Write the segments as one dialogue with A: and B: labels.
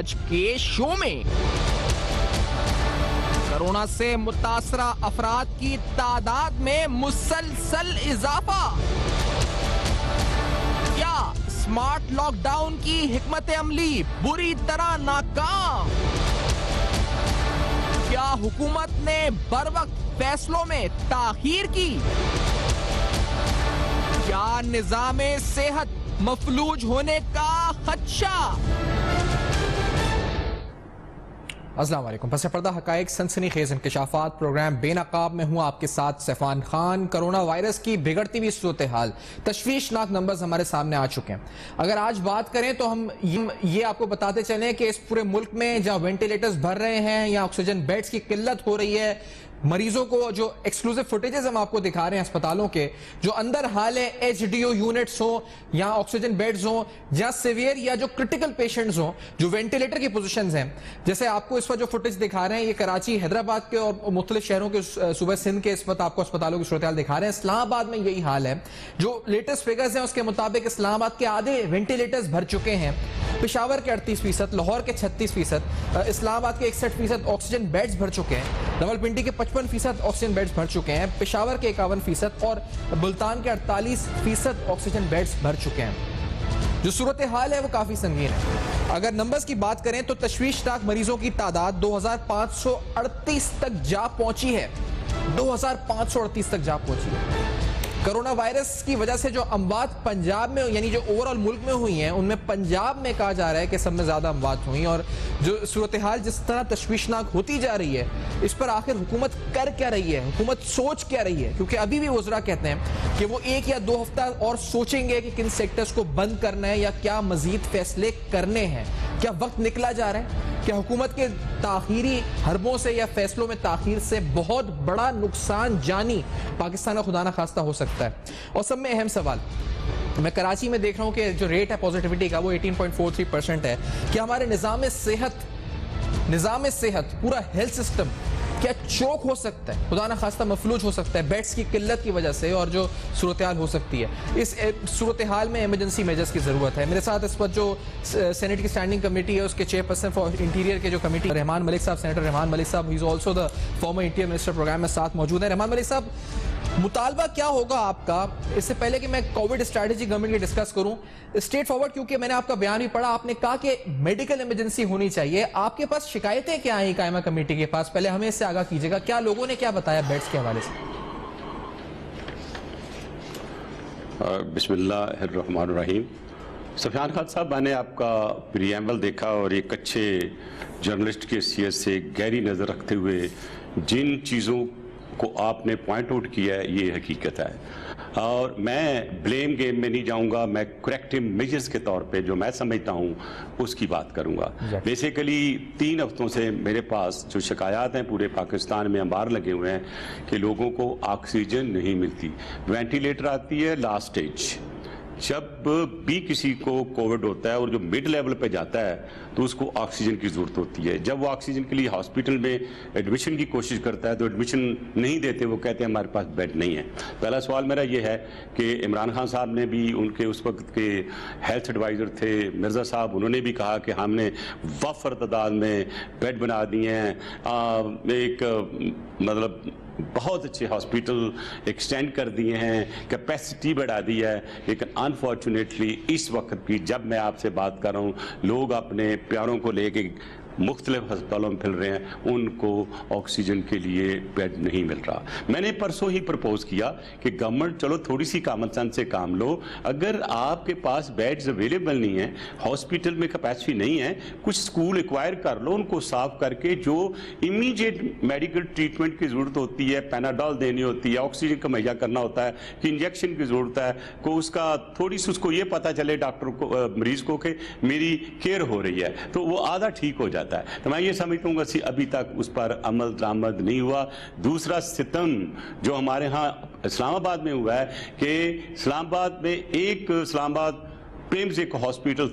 A: آج کے شو میں کورونا سے متاثرہ افراد کی تعداد میں مسلسل اضافہ، کیا اسمارٹ لاک ڈاؤن کی حکمت عملی بری طرح ناکام، کیا حکومت نے بروقت فیصلوں میں تاخیر کی، کیا نظام صحت مفلوج ہونے کا خدشہ؟ السلام علیکم، پس پردہ حقائق سنسنی خیز انکشافات پروگرام بے نقاب میں ہوں آپ کے ساتھ سیفان خان۔ کرونا وائرس کی بگڑتی ہوئی صورتحال، تشویشناک نمبرز ہمارے سامنے آ چکے ہیں۔ اگر آج بات کریں تو ہم یہ آپ کو بتاتے چلیں کہ اس پورے ملک میں جہاں وینٹیلیٹرز بھر رہے ہیں یا آکسیجن بیڈز کی قلت ہو رہی ہے، مریضوں کو جو ایکسکلوزیو فوٹیجز ہم آپ کو دکھا رہے ہیں اسپتالوں کے، جو اندر حال ہے ایچ ڈی او یونٹس ہوں یا آکسیجن بیڈز ہوں یا سیویئر یا جو کرٹیکل پیشنٹس ہوں جو وینٹیلیٹر کی پوزیشنز ہیں، جیسے آپ کو اس وقت جو فوٹیج دکھا رہے ہیں یہ کراچی، حیدرآباد کے اور مختلف شہروں کے صوبہ سندھ کے اس وقت آپ کو اسپتالوں کی صورتحال دکھا رہے ہیں۔ اسلام آباد میں یہی حال ہے، جو لیٹسٹ فگرز ہیں اس کے مطابق اسلام آباد کے آدھے وینٹیلیٹرز بھر چکے ہیں، پشاور کے 38%، لاہور کے 36%، اسلام آباد کے 61% آکسیجن بیڈز بھر چکے ہیں، راولپنڈی کے 55% آکسیجن بیڈز بھر چکے ہیں، پشاور کے 51% اور ملتان کے 48% آکسیجن بیڈز بھر چکے ہیں۔ جو صورتحال ہے وہ کافی سنگین ہے۔ اگر نمبرز کی بات کریں تو تشویشناک مریضوں کی تعداد 2538 تک جا پہنچی ہے، 2538 تک جا پہنچی ہے۔ کرونا وائرس کی وجہ سے جو اموات پنجاب میں یعنی جو اوورآل ملک میں ہوئی ہیں، ان میں پنجاب میں کہا جا رہا ہے کہ سب میں زیادہ اموات ہوئی، اور جو صورتحال جس طرح تشویشناک ہوتی جا رہی ہے اس پر آخر حکومت کر کیا رہی ہے، حکومت سوچ کیا رہی ہے؟ کیونکہ ابھی بھی وزراء کہتے ہیں کہ وہ 1 یا 2 ہفتہ اور سوچیں گے کہ کن سیکٹرز کو بند کرنا ہے یا کیا مزید فیصلے کرنے ہیں۔ کیا وقت نکلا جا رہا ہے؟ کیا حکومت کے تاخیری حربوں سے یا فیصلوں میں تاخیر سے بہت بڑا نقصان جانی پاکستان کا خدا نہ خواستہ ہو سکتا ہے؟ اور سب میں اہم سوال، میں کراچی میں دیکھ رہا ہوں کہ جو ریٹ ہے پوزیٹیوٹی کا وہ 18.43% ہے۔ کیا ہمارے نظام صحت پورا ہیلتھ سسٹم کیا چوک ہو سکتا ہے، خدا نہ خواستہ مفلوج ہو سکتا ہے بیڈز کی قلت کی وجہ سے، اور جو صورتحال ہو سکتی ہے اس صورتحال میں ایمرجنسی میجرز کی ضرورت ہے؟ میرے ساتھ اس وقت جو سینیٹ کی اسٹینڈنگ کمیٹی ہے اس کے چیئرپرسن فار انٹیریئر کے جو کمیٹی رحمان ملک صاحب، سینیٹر رحمان ملک صاحب، he is also the former interior minister, program میں ساتھ موجود ہیں۔ رحمان ملک صاحب، مطالبہ کیا ہوگا آپ کا؟ اس سے پہلے کہ میں کووڈ اسٹریٹجی گورنمنٹ کی ڈسکس کروں، اسٹریٹ فارورڈ، کیونکہ میں نے آپ کا بیان بھی پڑھا، آپ نے کہا کہ میڈیکل ایمرجنسی ہونی چاہیے۔ آپ کے پاس شکایتیں کیا آئیں قائمہ کمیٹی کے پاس؟ پہلے ہمیں اس سے آگاہ کیجیے گا، کیا لوگوں نے کیا بتایا بیڈز کے حوالے سے؟
B: بسم اللہ الرحمن الرحیم۔ سفیان خان صاحب، میں نے آپ کا پریامبل دیکھا اور ایک اچھے جرنلسٹ کی حیثیت سے گہری نظر رکھتے ہوئے جن چیزوں کو آپ نے پوائنٹ آؤٹ کیا ہے یہ حقیقت ہے، اور میں بلیم گیم میں نہیں جاؤں گا، میں کریکٹیو میجرز کے طور پہ جو میں سمجھتا ہوں اس کی بات کروں گا۔ بیسیکلی 3 ہفتوں سے میرے پاس جو شکایات ہیں پورے پاکستان میں انبار لگے ہوئے ہیں کہ لوگوں کو آکسیجن نہیں ملتی، وینٹیلیٹر آتی ہے لاسٹ سٹیج۔ جب بھی کسی کو کووڈ ہوتا ہے اور جو مڈ لیول پہ جاتا ہے تو اس کو آکسیجن کی ضرورت ہوتی ہے۔ جب وہ آکسیجن کے لیے ہاسپٹل میں ایڈمیشن کی کوشش کرتا ہے تو ایڈمیشن نہیں دیتے، وہ کہتے ہیں ہمارے پاس بیڈ نہیں ہے۔ پہلا سوال میرا یہ ہے کہ عمران خان صاحب نے بھی، ان کے اس وقت کے ہیلتھ ایڈوائزر تھے مرزا صاحب، انہوں نے بھی کہا کہ ہم نے وافر تعداد میں بیڈ بنا دیے ہیں، ایک مطلب بہت اچھے ہاسپٹل ایکسٹینڈ کر دیے ہیں، کیپیسٹی بڑھا دی ہے، لیکن انفارچونیٹلی اس وقت بھی جب میں آپ سے بات کر رہا ہوں لوگ اپنے پیاروں کو لے کے مختلف ہسپتالوں میں پھیل رہے ہیں، ان کو آکسیجن کے لیے بیڈ نہیں مل رہا۔ میں نے پرسوں ہی پرپوز کیا کہ گورنمنٹ چلو تھوڑی سی کامن سینس سے کام لو، اگر آپ کے پاس بیڈز اویلیبل نہیں ہیں، ہاسپٹل میں کیپیسٹی نہیں ہے، کچھ اسکول ایکوائر کر لو، ان کو صاف کر کے جو امیڈیٹ میڈیکل ٹریٹمنٹ کی ضرورت ہوتی ہے، پیناڈول دینی ہوتی ہے، آکسیجن کا مہیا کرنا ہوتا ہے، کہ انجیکشن کی ضرورت ہے، کو اس کا تھوڑی سی اس کو یہ پتہ چلے ڈاکٹر کو، مریض کو، کہ میری کیئر ہو رہی ہے، تو وہ آدھا ٹھیک ہو جاتا ہے۔ تو میں یہ سمجھتا ہوں کہ ابھی تک اس پر عمل درآمد نہیں ہوا۔ دوسرا ستم جو ہمارے ہاں اسلام آباد میں ہوا ہے کہ اسلام آباد میں اسلام آباد پریمز ایک ہاسپٹل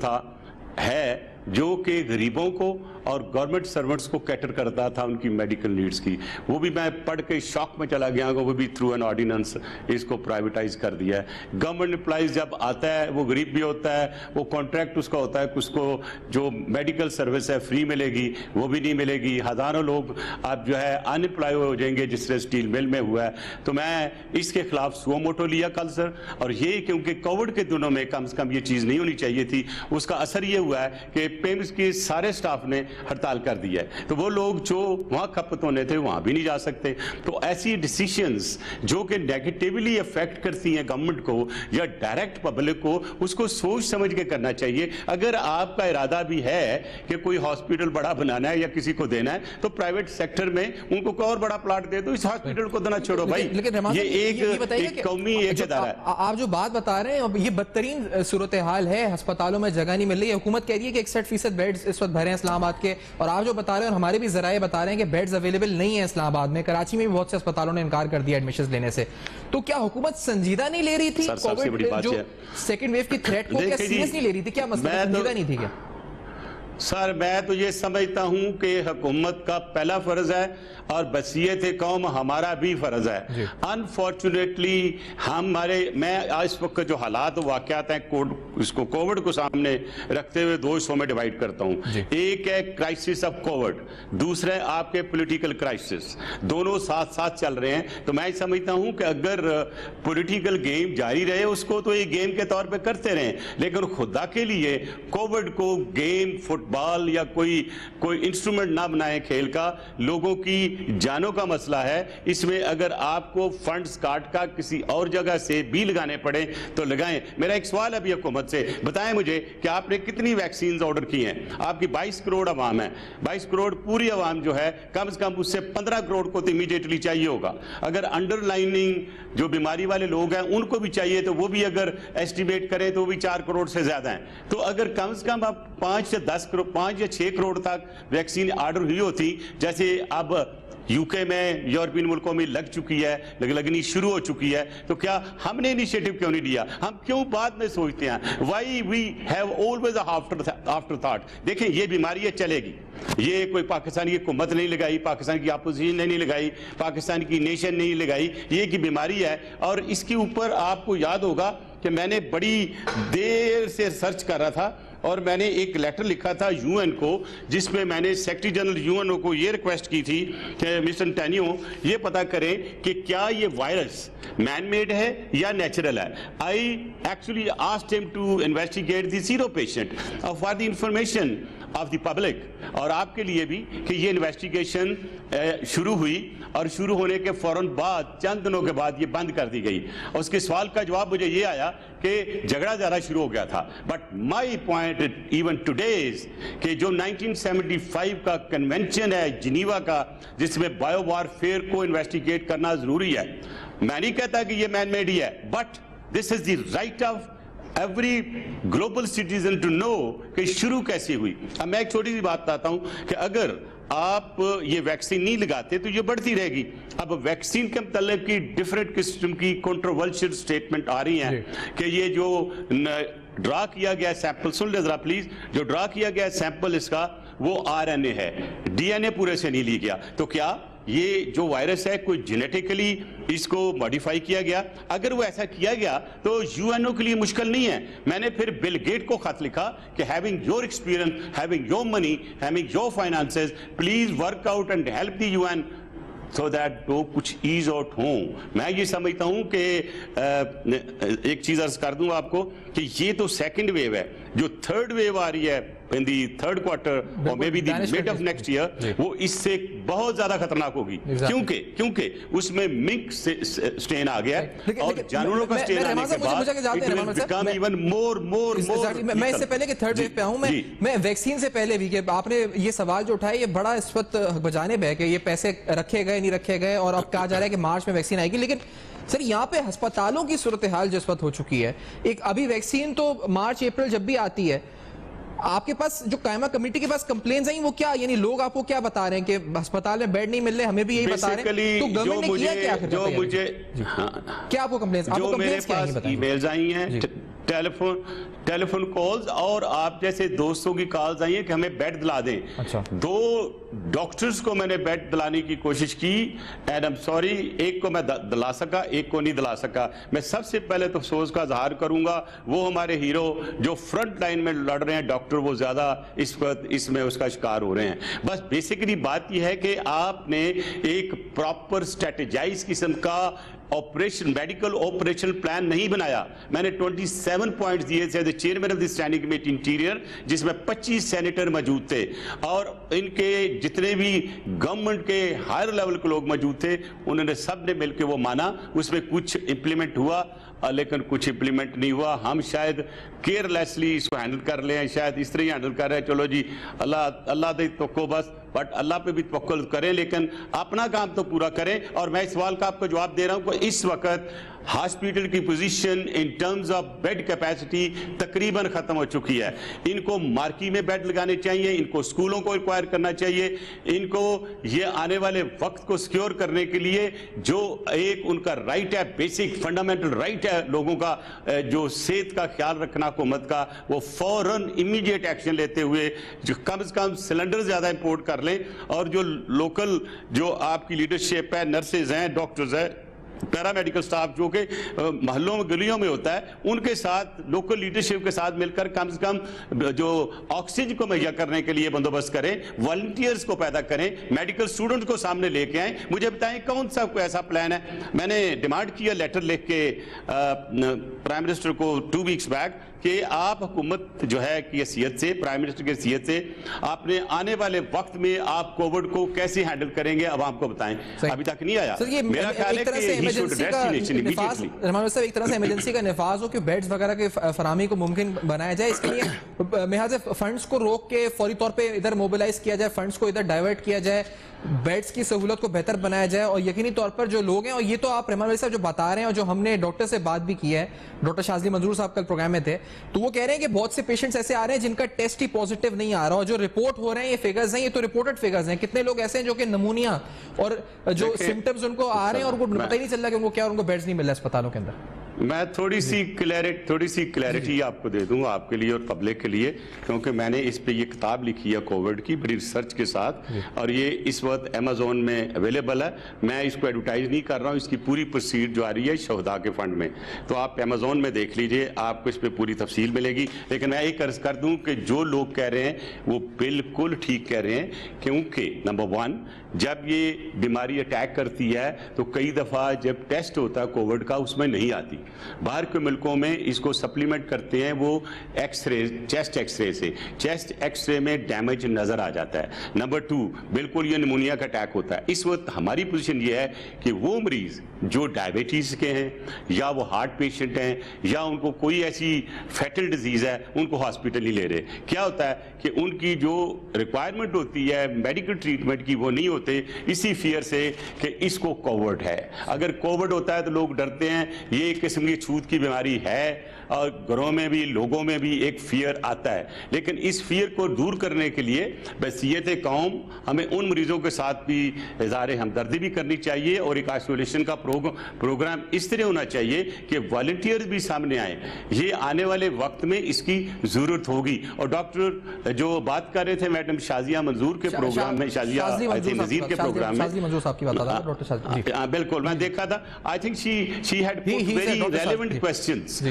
B: ہے جو کہ غریبوں کو اور گورنمنٹ سرونٹس کو کیٹر کرتا تھا ان کی میڈیکل نیڈز کی. وہ بھی میں پڑھ کے شوق میں چلا گیا وہ بھی تھرو این آرڈیننس اس کو پرائیویٹائز کر دیا ہے. گورنمنٹ امپلائیز جب آتا ہے وہ غریب بھی ہوتا ہے, وہ کانٹریکٹ اس کا ہوتا ہے, اس کو جو میڈیکل سروس ہے فری ملے گی وہ بھی نہیں ملے گی. ہزاروں لوگ اب جو ہے ان امپلائی ہو جائیں گے جس طرح اسٹیل مل میں ہوا ہے. تو میں اس کے خلاف سو موٹو لیا کل سر, اور یہ کیونکہ کووڈ کے دنوں میں کم سے کم یہ چیز نہیں ہونی چاہیے تھی, اس کا اثر یہ ہوا ہے کہ پیمز کے سارے سٹاف نے ہڑتال کر دی ہے. تو وہ لوگ جو وہاں کھپت ہونے تھے وہاں بھی نہیں جا سکتے. تو ایسی ڈیسیشنز جو کہ نیگیٹیولی افیکٹ کرتی ہیں گورنمنٹ کو یا ڈائریکٹ پبلک کو, اس کو سوچ سمجھ کے کرنا چاہیے. اگر آپ کا ارادہ بھی ہے کہ کوئی ہاسپٹل بڑا بنانا ہے یا کسی کو دینا ہے تو پرائیویٹ سیکٹر میں ان کو کوئی اور بڑا پلاٹ دے دو, اس ہاسپٹل کو دینا چھوڑو بھائی. یہ ایک قومی ایک ادارہ ہے.
A: آپ جو بات بتا رہے ہیں یہ بدترین صورتحال ہے, ہسپتالوں میں جگہ نہیں مل رہی ہے. حکومت کہہ رہی ہے کہ 61% بیڈز اس وقت بھرے ہیں اسلام آباد کے, اور آپ جو بتا رہے ہیں اور ہمارے بھی ذرائع بتا رہے ہیں کہ بیڈز اویلیبل نہیں ہیں اسلام آباد میں. کراچی میں بھی بہت سے اسپتالوں نے انکار کر دیا ایڈمیشنز لینے سے. تو کیا حکومت سنجیدہ نہیں لے رہی تھی کووڈ جو سیکنڈ ویو کی تھریٹ کو, کیا سیریس نہیں لے رہی تھی, کیا مسئلہ سنجیدہ نہیں تھی کیا؟
B: سر میں تو یہ سمجھتا ہوں کہ حکومت کا پہلا فرض ہے اور بصیرت قوم ہمارا بھی فرض ہے. انفارچونیٹلی میں اس وقت جو حالات واقعات ہیں اس کو کووڈ کو سامنے رکھتے ہوئے دو حصوں میں ڈیوائیڈ کرتا ہوں. ایک ہے کرائسس آف کووڈ, دوسرا ہے آپ کے پولیٹیکل کرائسس. دونوں ساتھ ساتھ چل رہے ہیں. تو میں سمجھتا ہوں کہ اگر پولیٹیکل گیم جاری رہے اس کو تو یہ گیم کے طور پہ کرتے رہیں, لیکن خدا کے لیے کووڈ کو گیم فٹ بال یا کوئی انسٹرومنٹ نہ بنائیں کھیل کا. لوگوں کی جانوں کا مسئلہ ہے. اس میں اگر آپ کو فنڈز کاٹ کا کسی اور جگہ سے بھی لگانے پڑے تو لگائیں. میرا ایک سوال ہے ابھی حکومت سے, بتائیں مجھے کہ آپ نے کتنی ویکسینز آرڈر کی ہیں؟ آپ کی 22 کروڑ عوام ہے, 22 کروڑ پوری عوام جو ہے کم سے کم اس سے 15 کروڑ کو تو امیڈیٹلی چاہیے ہوگا. اگر انڈر لائننگ جو بیماری والے لوگ ہیں ان کو بھی چاہیے تو وہ بھی اگر ایسٹیمیٹ کریں تو وہ بھی 4 کروڑ سے زیادہ ہیں. تو اگر کم سے کم آپ 5 یا 6 کروڑ تک ویکسین آرڈر ہوئی ہوتی, جیسے اب یو کے میں یورپین ملکوں میں لگ چکی ہے, لگنی شروع ہو چکی ہے, تو کیا ہم نے انیشیٹو کیوں نہیں لیا؟ ہم کیوں بعد میں سوچتے ہیں؟ Why we have always afterthought. دیکھیں یہ بیماری ہے چلے گی, یہ کوئی پاکستانی حکومت نہیں لگائی, پاکستان کی اپوزیشن نے نہیں لگائی, پاکستان کی نیشن نہیں لگائی, یہ ایک بیماری ہے. اور اس کے اوپر آپ کو یاد ہوگا کہ میں نے بڑی دیر سے سرچ کر رہا تھا اور میں نے ایک لیٹر لکھا تھا یو این کو, جس میں میں نے سیکریٹری جنرل یو این او کو یہ ریکویسٹ کی تھی کہ مسٹر ٹینیو یہ پتا کریں کہ کیا یہ وائرس مین میڈ ہے یا نیچرل ہے. آئی ایکچولی آسکڈ ہم to investigate the zero patient for the information of the public, اور آپ کے لیے بھی کہ یہ انویسٹیگیشن شروع ہوئی اور شروع ہونے کے فوراً بعد چند دنوں کے بعد یہ بند کر دی گئی. اور اس کے سوال کا جواب مجھے یہ آیا کہ جھگڑا زیادہ شروع ہو گیا تھا. But my point even today's کہ جو 1975 کا کنونشن ہے جنیوا کا, جس میں بایو وارفیئر کو انویسٹیگیٹ کرنا ضروری ہے, میں نہیں کہتا کہ یہ مین میڈ ہی ہے, but this is the right of every global citizen to know کہ شروع کیسے ہوئی. اب میں ایک چھوٹی سی بات بتاتا ہوں کہ اگر آپ یہ ویکسین نہیں لگاتے تو یہ بڑھتی رہے گی. اب ویکسین کے متعلق کی ڈیفرنٹ قسم کی کنٹروورشل سٹیٹمنٹ آ رہی ہیں کہ یہ جو ڈرا کیا گیا سیمپل, سن لے ذرا پلیز, جو ڈرا کیا گیا سیمپل اس کا وہ RNA ہے, DNA پورے سے نہیں لی گیا. تو کیا یہ جو وائرس ہے کوئی جینیٹیکلی اس کو ماڈیفائی کیا گیا؟ اگر وہ ایسا کیا گیا تو یو این او کے لیے مشکل نہیں ہے. میں نے پھر بل گیٹ کو خط لکھا کہ having your experience, having your money, having your finances, please work out and help the U N so that وہ کچھ ایز آؤٹ ہوں. میں یہ سمجھتا ہوں کہ ایک چیز عرض کر دوں آپ کو کہ یہ تو سیکنڈ ویو ہے. جو تھرڈ ویو آ رہی ہے in the third quarter or maybe the mid of next year, وہ اس سے بہت زیادہ خطرناک ہوگی, کیونکہ اس میں مکس سٹین آ گیا اور جانوروں کا سٹین آنے کے بعد it will become even more.
A: میں اس سے پہلے کہ تھرڈ ویو پہ آؤں, میں ویکسین سے پہلے بھی کہ آپ نے یہ سوال جو اٹھایا یہ بڑا اس وقت بجانب ہے کہ یہ پیسے رکھے گئے نہیں رکھے گئے, اور اب کہا جا رہا ہے کہ مارچ میں ویکسین آئے گی. لیکن سر یہاں پہ ہسپتالوں کی صورتحال جس وقت ہو چکی ہے, ایک ابھی ویکسین تو مارچ اپریل جب بھی آتی ہے, آپ کے پاس جو قائمہ کمیٹی کے پاس کمپلینز ہیں وہ کیا, یعنی لوگ آپ کو کیا بتا رہے ہیں کہ ہسپتال میں بیڈ نہیں مل رہے, ہمیں بھی یہی بتا رہے ہیں, تو گورنمنٹ نے کیا کیا؟
B: جو مجھے
A: کیا آپ کو کمپلینز,
B: جو میرے پاس ای میلز آئی ہیں ٹیلیفون کالز اور آپ جیسے دوستوں کی کالز آئی ہیں کہ ہمیں بیڈ دلا دیں. 2 ڈاکٹرز کو میں نے بیڈ دلانے کی کوشش کی اینڈ I'm sorry, ایک کو میں دلا سکا, ایک کو نہیں دلا سکا. میں سب سے پہلے تو افسوس کا اظہار کروں گا وہ ہمارے ہیرو جو فرنٹ لائن میں لڑ رہے ہیں ڈاکٹر, وہ زیادہ اس وقت اس میں اس کا شکار ہو رہے ہیں. بس بیسیکلی بات یہ ہے کہ آپ نے ایک پراپر اسٹریٹجائز قسم کا میڈیکل آپریشن پلان نہیں بنایا. میں نے 27 پوائنٹس دیے تھے chairman of the standing committee interior, جس میں 25 سینیٹر موجود تھے اور ان کے جتنے بھی گورنمنٹ کے ہائر لیول کے لوگ موجود تھے, انہوں نے سب نے مل کے وہ مانا. اس میں کچھ امپلیمنٹ ہوا لیکن کچھ امپلیمنٹ نہیں ہوا. ہم شاید کیئر لیسلی اس کو ہینڈل کر لیں, شاید اس طرح ہی ہینڈل کر رہے ہیں, چلو جی اللہ دے توقع بس, بٹ اللہ پہ بھی توکل کریں لیکن اپنا کام تو پورا کریں. اور میں اس سوال کا آپ کو جواب دے رہا ہوں کہ اس وقت ہاسپٹل کی position in terms of bed capacity تقریباً ختم ہو چکی ہے. ان کو مارکی میں بیڈ لگانے چاہیے, ان کو اسکولوں کو ریکوائر کرنا چاہیے, ان کو یہ آنے والے وقت کو سیکیور کرنے کے لیے جو ایک ان کا رائٹ ہے, بیسک فنڈامنٹل رائٹ ہے لوگوں کا, جو صحت کا خیال رکھنا حکومت کا, وہ فوراً امیڈیٹ ایکشن لیتے ہوئے جو کم از کم سلنڈر زیادہ امپورٹ کر لیں. اور جو لوکل جو آپ کی لیڈرشپ ہے, نرسز ہیں, ڈاکٹرز ہیں, پیرا میڈیکل سٹاف جو کہ محلوں میں گلیوں میں ہوتا ہے, ان کے ساتھ لوکل لیڈرشپ کے ساتھ مل کر کم سے کم جو آکسیجن کو مہیا کرنے کے لیے بندوبست کریں, والنٹیئرز کو پیدا کریں, میڈیکل اسٹوڈنٹ کو سامنے لے کے آئیں. مجھے بتائیں کون سا کوئی ایسا پلان ہے. میں نے ڈیمانڈ کیا لیٹر لکھ کے پرائم منسٹر کو 2 ویکس بیک کہ آپ حکومت جو ہے کی حیثیت سے, پرائم منسٹر کی حیثیت سے آپ نے آنے والے وقت میں آپ کووڈ کو کیسے ہینڈل کریں گے عوام کو بتائیں. ابھی تک نہیں آیا. میرا خیال ہے کہ
A: ایک طرح سے ایمرجنسی کا نفاذ ہو کہ بیڈز وغیرہ کی فراہمی کو ممکن بنایا جائے. اس کے لیے محاذ فنڈز کو روک کے فوری طور پہ ادھر موبلائز کیا جائے, فنڈز کو ادھر ڈائیورٹ کیا جائے, بیڈز کی سہولت کو بہتر بنایا جائے. اور یقینی طور پر جو لوگ ہیں, اور یہ تو آپ رحمان بھائی صاحب جو بتا رہے ہیں اور جو ہم نے ڈاکٹر سے بات بھی کی ہے, ڈاکٹر شاذلی منظور صاحب کل پروگرام میں تھے, تو وہ کہہ رہے ہیں کہ بہت سے پیشنٹس ایسے آ رہے ہیں جن کا ٹیسٹ ہی پازیٹیو نہیں آ رہا, اور جو رپورٹ ہو رہے ہیں یہ فیگرز ہیں, یہ تو رپورٹڈ فیگرز ہیں. کتنے لوگ ایسے ہیں جو کہ نمونیا اور جو سمٹمز ان کو آ رہے ہیں اور ان کو پتہ ہی نہیں چل رہا کہ ان کو کیا, اور ان کو بیڈز نہیں مل رہا اسپتالوں کے اندر.
B: میں تھوڑی سی کلیئرٹی آپ کو دے دوں آپ کے لیے اور پبلک کے لیے, کیونکہ میں نے اس پہ یہ کتاب لکھی ہے کووڈ کی بڑی ریسرچ کے ساتھ, اور یہ اس وقت Amazon میں اویلیبل ہے. میں اس کو ایڈورٹائز نہیں کر رہا ہوں, اس کی پوری پروسیڈ جو آ رہی ہے شہداء کے فنڈ میں, تو آپ Amazon میں دیکھ لیجئے, آپ کو اس پہ پوری تفصیل ملے گی. لیکن میں ایک عرض کر دوں کہ جو لوگ کہہ رہے ہیں وہ بالکل ٹھیک کہہ رہے ہیں, کیونکہ نمبر 1 جب یہ بیماری اٹیک کرتی ہے تو کئی دفعہ جب ٹیسٹ ہوتا ہے کووڈ کا اس میں نہیں آتی. باہر کے ملکوں میں اس کو سپلیمنٹ کرتے ہیں وہ X ray, chest X ray سے. چیسٹ ایکس رے میں ڈیمیج نظر آ جاتا ہے. نمبر 2 بالکل یہ نمونیا کا اٹیک ہوتا ہے. اس وقت ہماری پوزیشن یہ ہے کہ وہ مریض جو ڈائبٹیز کے ہیں یا وہ ہارٹ پیشنٹ ہیں یا ان کو کوئی ایسی فیٹل ڈیزیز ہے, ان کو ہاسپٹل نہیں لے رہے. کیا ہوتا ہے کہ ان کی جو ریکوائرمنٹ ہوتی ہے میڈیکل ٹریٹمنٹ کی وہ نہیں ہوتے, اسی فیئر سے کہ اس کو کووڈ ہے. اگر کووڈ ہوتا ہے تو لوگ ڈرتے ہیں, یہ ایک قسم کی چھوت کی بیماری ہے, اور گھروں میں بھی لوگوں میں بھی ایک فیئر آتا ہے. لیکن اس فیئر کو دور کرنے کے لیے بحیثیت قوم ہمیں ان مریضوں کے ساتھ بھی اظہار ہمدردی بھی کرنی چاہیے, اور ایک آئسولیشن کا پروگرام اس طرح ہونا چاہیے کہ والنٹیئرز بھی سامنے آئیں. یہ آنے والے وقت میں اس کی ضرورت ہوگی. اور ڈاکٹر جو بات کر رہے تھے میڈم شازیہ منظور کے پروگرام میں, شازیہ نذیر کے پروگرام میں, بالکل میں دیکھا تھا, I think she had put very relevant questions.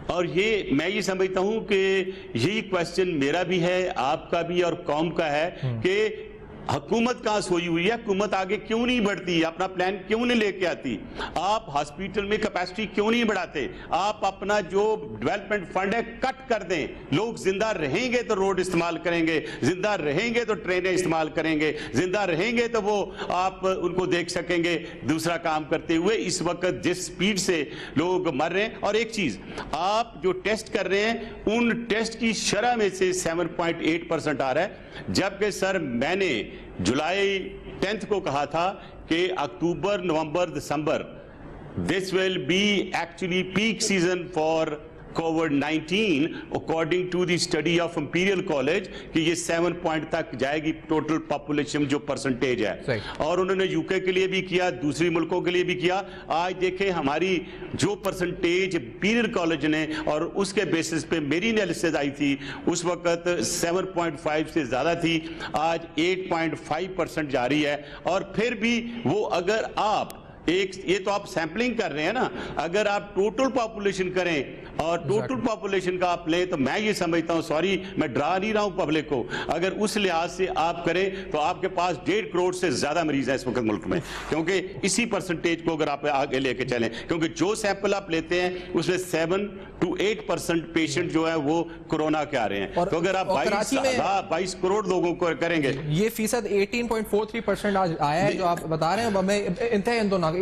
B: اور یہ میں یہ سمجھتا ہوں کہ یہی کوسچن میرا بھی ہے, آپ کا بھی اور قوم کا ہے کہ حکومت کہاں سوئی ہوئی ہے, حکومت آگے کیوں نہیں بڑھتی, اپنا پلان کیوں نہیں لے کے آتی, آپ ہاسپیٹل میں کیپیسٹی کیوں نہیں بڑھاتے, آپ اپنا جو ڈیولپمنٹ فنڈ ہے کٹ کر دیں. لوگ زندہ رہیں گے تو روڈ استعمال کریں گے, زندہ رہیں گے تو ٹرینیں استعمال کریں گے, زندہ رہیں گے تو وہ آپ ان کو دیکھ سکیں گے دوسرا کام کرتے ہوئے. اس وقت جس سپیڈ سے لوگ مر رہے ہیں, اور ایک چیز آپ جو ٹیسٹ کر رہے ہیں ان ٹیسٹ کی شرح میں سے 7.8% آ رہا ہے, جبکہ سر میں نے جولائی 10 کو کہا تھا کہ اکتوبر, نومبر, دسمبر this will be actually peak season for COVID-19 according to the study of Imperial College کہ یہ 7 پوائنٹ تک جائے گی ٹوٹل پاپولیشن جو پرسنٹیج ہے, اور انہوں نے UK کے لیے بھی کیا, دوسری ملکوں کے لیے بھی کیا. آج دیکھیں ہماری جو پرسنٹیج امپیریل کالج نے اور اس کے بیسس پہ میری انالیسز آئی تھی اس وقت 7.5 سے زیادہ تھی, آج 8.5% جا رہی ہے. اور پھر بھی وہ اگر آپ یہ تو آپ سیمپلنگ کر رہے ہیں نا, اگر آپ ٹوٹل پاپولیشن کریں اور ٹوٹل پاپولیشن کا آپ لیں تو میں یہ سمجھتا ہوں, سوری میں ڈرا نہیں رہا ہوں پبلک کو, اگر اس لحاظ سے آپ کریں تو آپ کے پاس 1.5 کروڑ سے زیادہ مریض ہیں اس وقت ملک میں, کیونکہ اسی پرسنٹیج کو اگر آپ آگے لے کے چلیں, کیونکہ جو سیمپل آپ لیتے ہیں اس میں 7 to 8% پیشنٹ جو ہے وہ کورونا کے آ رہے ہیں. تو اگر آپ 22 کروڑ لوگوں کو کریں گے,
A: یہ فیصد 18.43% آج آیا ہے جو آپ بتا رہے ہیں, ہمیں انتہائی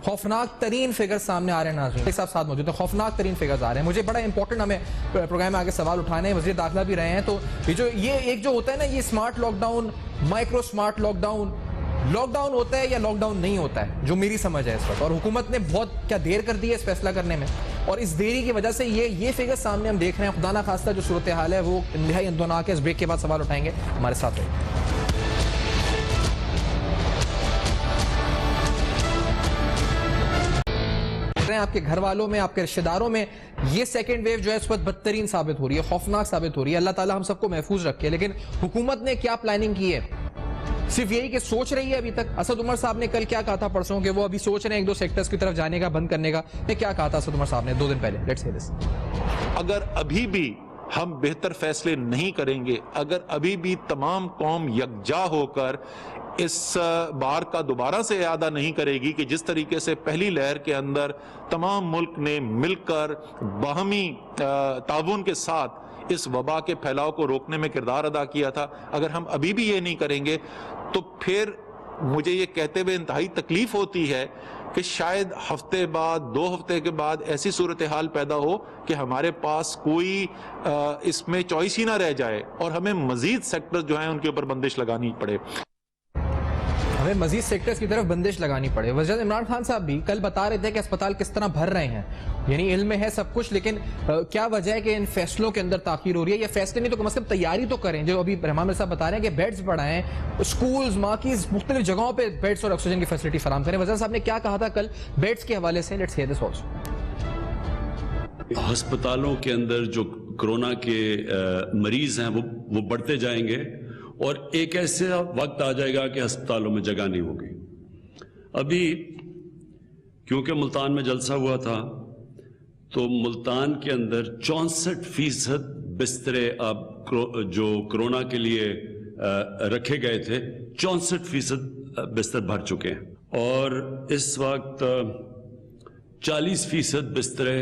A: خوفناک ترین فگر سامنے آ رہے ہیں. ناظرین ایک ساتھ موجود ہیں, خوفناک ترین فگرز آ رہے ہیں. مجھے بڑا امپورٹنٹ ہمیں پروگرام میں آگے سوال اٹھانے ہیں, وزیر داخلہ بھی رہے ہیں, تو یہ ایک جو ہوتا ہے نا یہ smart lockdown, micro smart lockdown ہوتا ہے یا لاک ڈاؤن نہیں ہوتا ہے, جو میری سمجھ ہے اس وقت, اور حکومت نے بہت کیا دیر کر دی ہے اس فیصلہ کرنے میں, اور اس دیری کی وجہ سے یہ فگر سامنے ہم دیکھ رہے ہیں. خدا نہ خواستہ جو صورتحال ہے وہ انتہائی اندوناک ہے. اس بریک کے بعد سوال اٹھائیں گے, ہمارے ساتھ رہیے. آپ کے گھر والوں میں, آپ کے رشتہ داروں میں یہ سیکنڈ ویو جو ہے اس وقت بدترین ثابت ہو رہی ہے, خوفناک ثابت ہو رہی ہے. اللہ تعالیٰ ہم سب کو محفوظ رکھے. لیکن حکومت نے کیا پلاننگ کی ہے؟ صرف یہی کہ سوچ رہی ہے ابھی تک. اسد عمر صاحب نے کل کیا کہا تھا پرسوں کہ وہ ابھی سوچ رہے ہیں 1-2 سیکٹرز کی طرف جانے کا, بند کرنے کا. کیا کہا تھا اسد عمر صاحب نے 2 دن پہلے؟ لیٹس ہیئر دس.
C: اگر ابھی بھی ہم بہتر فیصلے نہیں کریں گے, اگر ابھی بھی تمام قوم یکجا ہو کر اس بار کا دوبارہ سے اعادہ نہیں کرے گی کہ جس طریقے سے پہلی لہر کے اندر تمام ملک نے مل کر باہمی تعاون کے ساتھ اس وبا کے پھیلاؤ کو روکنے میں کردار ادا کیا تھا, اگر ہم ابھی بھی یہ نہیں کریں گے تو پھر مجھے یہ کہتے ہوئے انتہائی تکلیف ہوتی ہے کہ شاید ہفتے بعد 2 ہفتے کے بعد ایسی صورتحال پیدا ہو کہ ہمارے پاس کوئی اس میں چوائس ہی نہ رہ جائے اور ہمیں مزید سیکٹر جو ہیں ان کے اوپر بندش لگانی پڑے.
A: ہمیں مزید سیکٹرز کی طرف بندش لگانی پڑے. وزیر عمران خان صاحب بھی کل بتا رہے تھے کہ اسپتال کس طرح بھر رہے ہیں, یعنی علم میں ہے سب کچھ, لیکن کیا وجہ ہے کہ ان فیصلوں کے اندر تاخیر ہو رہی ہے؟ یا فیصلے نہیں تو کم از کم تیاری تو کریں. جو ابھی رحمان صاحب بتا رہے ہیں کہ بیڈز بڑھائیں, اسکولز, مارکیز, مختلف جگہوں پہ بیڈز اور آکسیجن کی فیسلٹی فراہم کریں. وزیر صاحب نے کیا کہا تھا کل بیڈز کے حوالے سے؟ Let's hair this also.
D: ہسپتالوں کے اندر جو کرونا کے مریض ہیں وہ بڑھتے جائیں گے, اور ایک ایسا وقت آ جائے گا کہ ہسپتالوں میں جگہ نہیں ہوگی. ابھی کیونکہ ملتان میں جلسہ ہوا تھا تو ملتان کے اندر 64% بسترے اب جو کرونا کے لیے رکھے گئے تھے 64% بستر بھر چکے ہیں, اور اس وقت 40% بسترے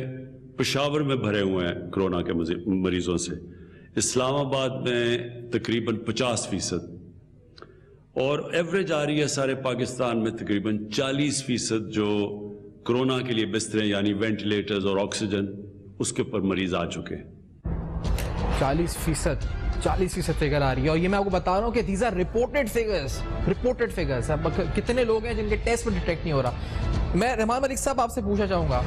D: پشاور میں بھرے ہوئے ہیں کرونا کے مریضوں سے, اسلام آباد میں تقریباً 50%, اور ایوریج آ رہی ہے سارے پاکستان میں تقریباً 40% جو کرونا کے لیے بستریں یعنی وینٹیلیٹرز اور آکسیجن اس کے اوپر مریض آ چکے ہیں.
A: 40% فگر آ رہی ہے, اور یہ میں آپ کو بتا رہا ہوں کہ دیز آر رپورٹڈ فگرز. کتنے لوگ ہیں جن کے ٹیسٹ پر ڈیٹیکٹ نہیں ہو رہا. میں رحمان ملک صاحب آپ سے پوچھنا چاہوں گا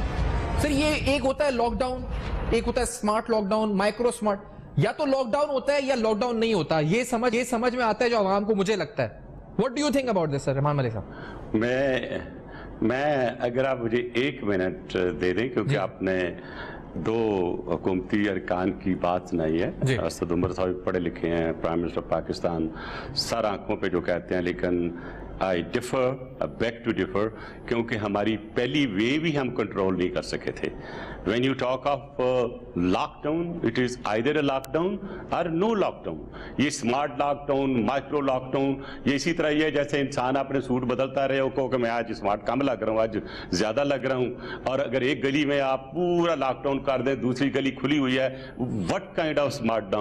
A: سر, یہ ایک ہوتا ہے لاک ڈاؤن, ایک ہوتا ہے smart lockdown, micro smart, یا تو لاک ڈاؤن ہوتا ہے یا لاک ڈاؤن نہیں ہوتا. یہ سمجھ میں آتا ہے جو عوام کو, مجھے لگتا ہے. What do you think about this, sir? رحمان ملک صاحب.
B: میں اگر آپ مجھے 1 منٹ دے دیں, کیونکہ آپ نے 2 حکومتی ارکان کی بات سنائی ہے. اسد عمر صاحب پڑھے لکھے ہیں, پرائم منسٹر پاکستان, سر آنکھوں پہ جو کہتے ہیں, لیکن I differ, beg to differ, کیونکہ ہماری پہلی ویو بھی ہم کنٹرول نہیں کر سکے تھے. When you talk of lockdown, it is either a lockdown or no lockdown. یہ smart lockdown, micro lockdown, یہ اسی طرح یہ جیسے انسان اپنے سوٹ بدلتا رہے ہو کہ میں آج smart کم لگ رہا ہوں, آج زیادہ لگ رہا ہوں, اور اگر ایک گلی میں آپ پورا لاک ڈاؤن کر دیں, دوسری گلی کھلی ہوئی ہے, what kind of smart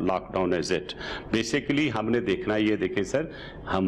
B: lockdown is it? Basically ہم نے دیکھنا یہ, دیکھیں سر, ہم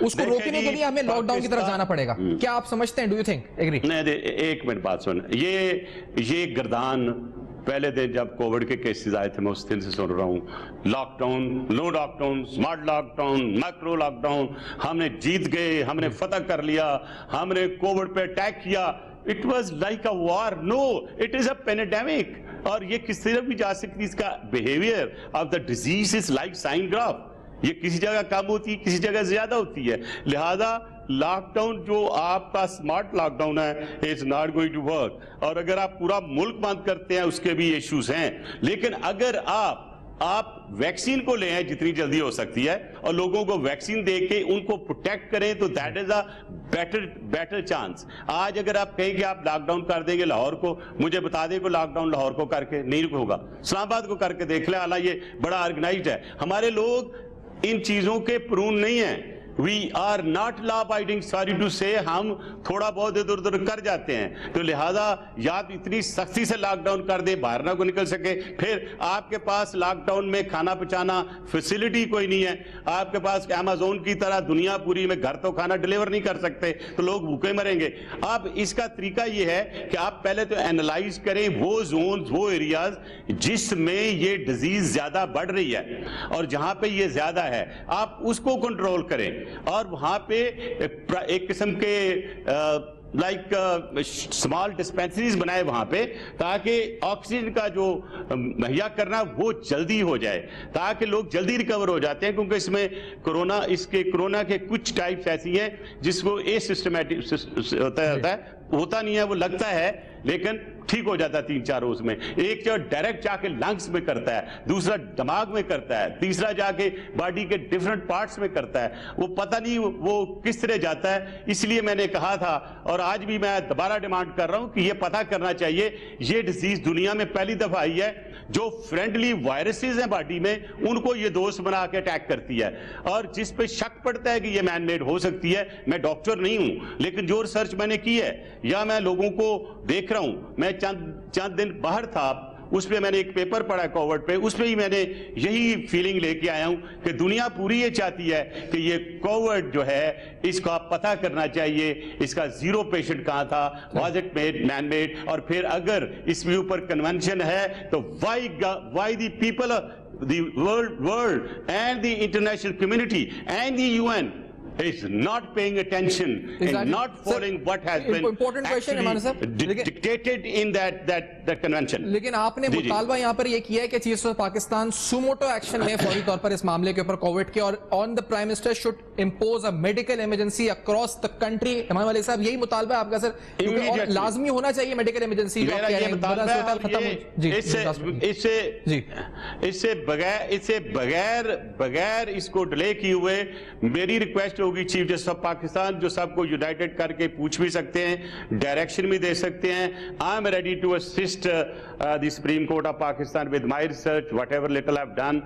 A: اس کو روکنے کے لیے ہمیں لاک ڈاؤن کی طرف جانا پڑے گا. کیا آپ سمجھتے ہیں, ڈو یو تھنک ایگری؟
B: نہیں, ایک منٹ بات سن. یہ گردان پہلے دن جب کووڈ کے کیسز آئے تھے میں اس دن سے سن رہا ہوں, lockdown, low lockdown, smart lockdown, micro lockdown, ہم نے جیت گئے, ہم نے فتح کر لیا, ہم نے کووڈ پہ اٹیک کیا. It was like a war. No, it is a pandemic. اور یہ کس طرح بھی جا سکتی, اس کا behavior of the disease is like sine graph. یہ کسی جگہ کم ہوتی ہے, کسی جگہ زیادہ ہوتی ہے. لہذا لاک ڈاؤن جو آپ کا سمارٹ لاک ڈاؤن ہے is not going to work. اور اگر آپ پورا ملک بند کرتے ہیں اس کے بھی ایشوز ہیں, لیکن اگر آپ ویکسین کو لے آئیں جتنی جلدی ہو سکتی ہے اور لوگوں کو ویکسین دے کے ان کو پروٹیکٹ کریں تو that is a better chance. آج اگر آپ کہیں کہ آپ لاک ڈاؤن کر دیں گے لاہور کو, مجھے بتا دیں کہ لاک ڈاؤن لاہور کو کر کے نہیں ہوگا, اسلام آباد کو کر کے دیکھ لیں, حالانکہ یہ بڑا آرگنائزڈ ہے. ہمارے لوگ ان چیزوں کے پرون نہیں ہیں. We are not law abiding, sorry to say, ہم تھوڑا بہت ادھر ادھر کر جاتے ہیں. تو لہذا یا اتنی سختی سے لاک ڈاؤن کر دیں باہر نہ کو نکل سکے, پھر آپ کے پاس لاک ڈاؤن میں کھانا پہنچانا فیسلٹی کوئی نہیں ہے, آپ کے پاس ایمیزون کی طرح دنیا پوری میں گھر تو کھانا ڈیلیور نہیں کر سکتے, تو لوگ بھوکے مریں گے. اب اس کا طریقہ یہ ہے کہ آپ پہلے تو اینالائز کریں وہ زونز, وہ ایریاز جس میں یہ ڈیزیز زیادہ بڑھ رہی ہے اور جہاں پہ یہ زیادہ ہے آپ اس کو کنٹرول کریں, اور وہاں پہ ایک قسم کے لائک اسمال ڈسپینسریز بنائے وہاں پہ, تاکہ آکسیجن کا جو مہیا کرنا وہ جلدی ہو جائے, تاکہ لوگ جلدی ریکور ہو جاتے ہیں. کیونکہ اس میں کرونا کے کچھ ٹائپس ایسی ہیں جس کو اے سسٹمیٹک ہوتا نہیں ہے, وہ لگتا ہے لیکن ٹھیک ہو جاتا ہے 3-4 روز میں. ایک جو ڈائریکٹ جا کے لنگس میں کرتا ہے, دوسرا دماغ میں کرتا ہے, تیسرا جا کے باڈی کے ڈیفرنٹ پارٹس میں کرتا ہے, وہ پتہ نہیں وہ کس طرح جاتا ہے. اس لیے میں نے کہا تھا اور آج بھی میں دوبارہ ڈیمانڈ کر رہا ہوں کہ یہ پتہ کرنا چاہیے, یہ ڈیزیز دنیا میں پہلی دفعہ آئی ہے جو فرینڈلی وائرسز ہیں باڈی میں ان کو یہ دوست بنا کے اٹیک کرتی ہے, اور جس پہ شک پڑتا ہے کہ یہ مین میڈ ہو سکتی ہے. میں ڈاکٹر نہیں ہوں لیکن جو ریسرچ میں نے کی ہے یا میں لوگوں کو دیکھ رہا ہوں, میں چند دن باہر تھا, اس پہ میں نے ایک پیپر پڑھا کووڈ پہ, اس پہ ہی میں نے یہی فیلنگ لے کے آیا ہوں کہ دنیا پوری یہ چاہتی ہے کہ یہ کووڈ جو ہے اس کو آپ پتہ کرنا چاہیے, اس کا 0 پیشنٹ کہاں تھا, was it made, man made, اور پھر اگر اس کے اوپر کنونشن ہے تو why the people, the world and the international community and the UN is not paying attention and not following what has been actually dictated in that convention.
A: لیکن آپ نے مطالبہ یہاں پر یہ کیا ہے کہ chief of Pakistan suo motu action لے فوری طور پر اس معاملے کے اوپر کووڈ کے, اور on the prime minister should impose a medical emergency across the country. Imam Ali صاحب یہی مطالبہ ہے آپ کا سر, کیونکہ لازمی ہونا چاہیے میڈیکل ایمرجنسی.
B: اس سے بغیر اس کو ڈیلے کیے ہوئے میری ریکویسٹ ہوگی چیف جسٹس آف پاکستان, جو سب کو یونائٹڈ کر کے پوچھ بھی سکتے ہیں, ڈائریکشن بھی دے سکتے ہیں. I am ready to assist the supreme court of Pakistan with my research, whatever little I have done,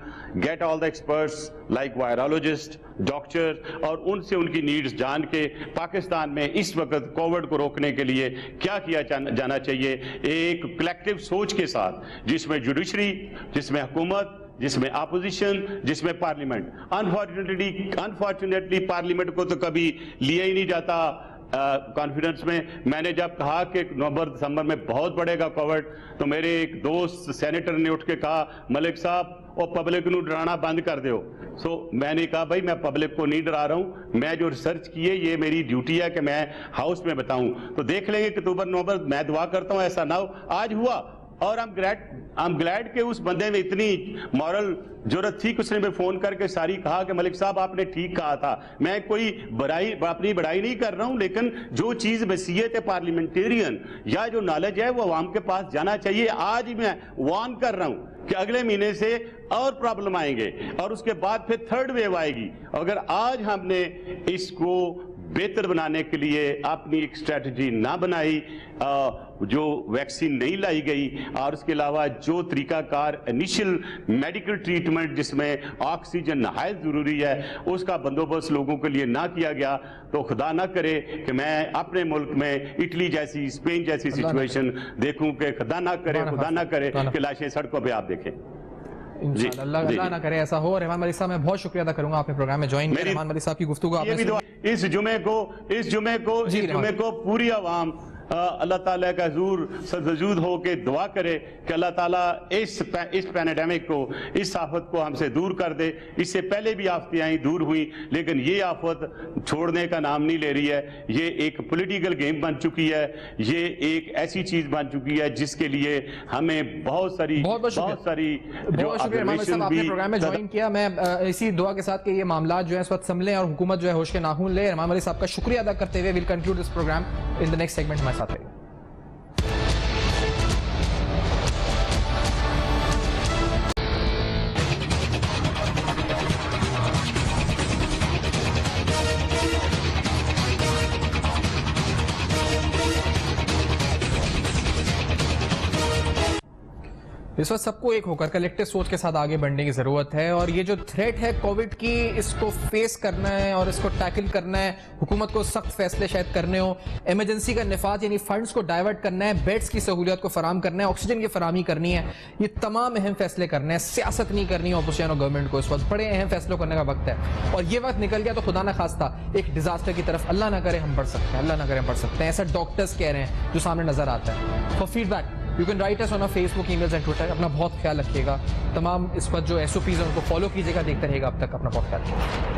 B: get all the experts like virologist, doctor, اور ان سے ان کی نیڈز جان کے پاکستان میں اس وقت کووڈ کو روکنے کے لیے کیا کیا جانا چاہیے, ایک کلیکٹیو سوچ کے ساتھ جس میں جوڈیشری, جس میں حکومت, جس میں اپوزیشن, جس میں پارلیمنٹ. انفارچونیٹلی پارلیمنٹ کو تو کبھی لیا ہی نہیں جاتا کانفیڈنس میں. میں نے جب کہا کہ نومبر دسمبر میں بہت بڑھے گا کووڈ, تو میرے ایک دوست سینیٹر نے اٹھ کے کہا ملک صاحب اور پبلک نو ڈرانا بند کر دیو. میں نے کہا بھائی میں پبلک کو نہیں ڈرا رہا ہوں, میں جو ریسرچ کی ہے یہ میری ڈیوٹی ہے کہ میں ہاؤس میں بتاؤں. تو دیکھ لیں گے اکتوبر نومبر, میں دعا کرتا ہوں ایسا نہ ہو. آج ہوا, اور I'm glad کہ اس بندے میں اتنی مورل جرت تھی کہ اس نے میں فون کر کے ساری کہا کہ ملک صاحب آپ نے ٹھیک کہا تھا. میں کوئی اپنی بڑائی نہیں کر رہا ہوں, لیکن جو چیز وصیت ہے پارلیمنٹیرین یا جو نالج ہے وہ عوام کے پاس جانا چاہیے. آج میں وارن کر رہا ہوں کہ اگلے مہینے سے اور پرابلم آئیں گے, اور اس کے بعد پھر تھرڈ ویو آئے گی. اگر آج ہم نے اس کو بہتر بنانے کے لیے اپنی ایک اسٹریٹجی نہ بنائی, جو ویکسین نہیں لائی گئی, اور اس کے علاوہ جو طریقہ کار انیشل میڈیکل ٹریٹمنٹ جس میں آکسیجن نہایت ضروری ہے اس کا بندوبست لوگوں کے لیے نہ کیا گیا, تو خدا نہ کرے کہ میں اپنے ملک میں اٹلی جیسی, اسپین جیسی سچویشن دیکھوں, کہ خدا نہ کرے کہ لاشیں سڑکوں پہ آپ دیکھیں.
A: انشاءاللہ اللہ نہ کرے ایسا ہو. رحمان ملک صاحب میں بہت شکریہ ادا کروں گا آپ نے پروگرام میں جوائن کیا. رحمان ملک صاحب کی گفتگو آپ نے
B: اس جمعے کو پوری عوام اللہ تعالیٰ کا حضور سجود ہو کے دعا کرے کہ اللہ تعالیٰ اس پینیڈیمک کو, اس آفت کو ہم سے دور کر دے. اس سے پہلے بھی آفتیں آئیں, دور ہوئیں, لیکن یہ آفت چھوڑنے کا نام نہیں لے رہی ہے. یہ ایک پولیٹیکل گیم بن چکی ہے, یہ ایک ایسی چیز بن چکی ہے جس کے لیے ہمیں بہت ساری
A: شکریہ رحمان صاحب آپ نے پروگرام میں جوائن کیا. میں اسی دعا کے ساتھ کہ یہ معاملات جو ہیں اس وقت سنبھلیں اور حکومت جو ہے ہوش کے ناخن لے. رحمان ملک صاحب کا شکریہ ادا کرتے ہوئے we'll conclude this program in the next segment. ہمارے ساتھ رہیے. اس وقت سب کو ایک ہو کر کلیکٹیو سوچ کے ساتھ آگے بڑھنے کی ضرورت ہے, اور یہ جو تھریٹ ہے کووڈ کی, اس کو فیس کرنا ہے اور اس کو ٹیکل کرنا ہے. حکومت کو سخت فیصلے شاید کرنے ہوں. ایمرجنسی کا نفاذ یعنی فنڈز کو ڈائیورٹ کرنا ہے, بیڈز کی سہولیات کو فراہم کرنا ہے, آکسیجن کی فراہمی کرنی ہے. یہ تمام اہم فیصلے کرنے ہیں. سیاست نہیں کرنی ہے اپوزیشن اور گورنمنٹ کو. اس وقت بڑے اہم فیصلوں کرنے کا وقت ہے, اور یہ وقت نکل گیا تو خدا نہ خواستہ ایک ڈیزاسٹر کی طرف اللہ نہ کرے ہم بڑھ سکتے ہیں. اللہ نہ کرے ہم بڑھ سکتے ہیں. ایسا ڈاکٹرز کہہ رہے ہیں جو سامنے نظر آتا ہے. For feedback You can write us on our Facebook, emails and Twitter. اپنا بہت خیال رکھیے گا. تمام اس وقت جو SOPs ہیں ان کو فالو کیجیے گا. دیکھتے رہیے گا. اب تک اپنا بہت خیال رکھیے گا.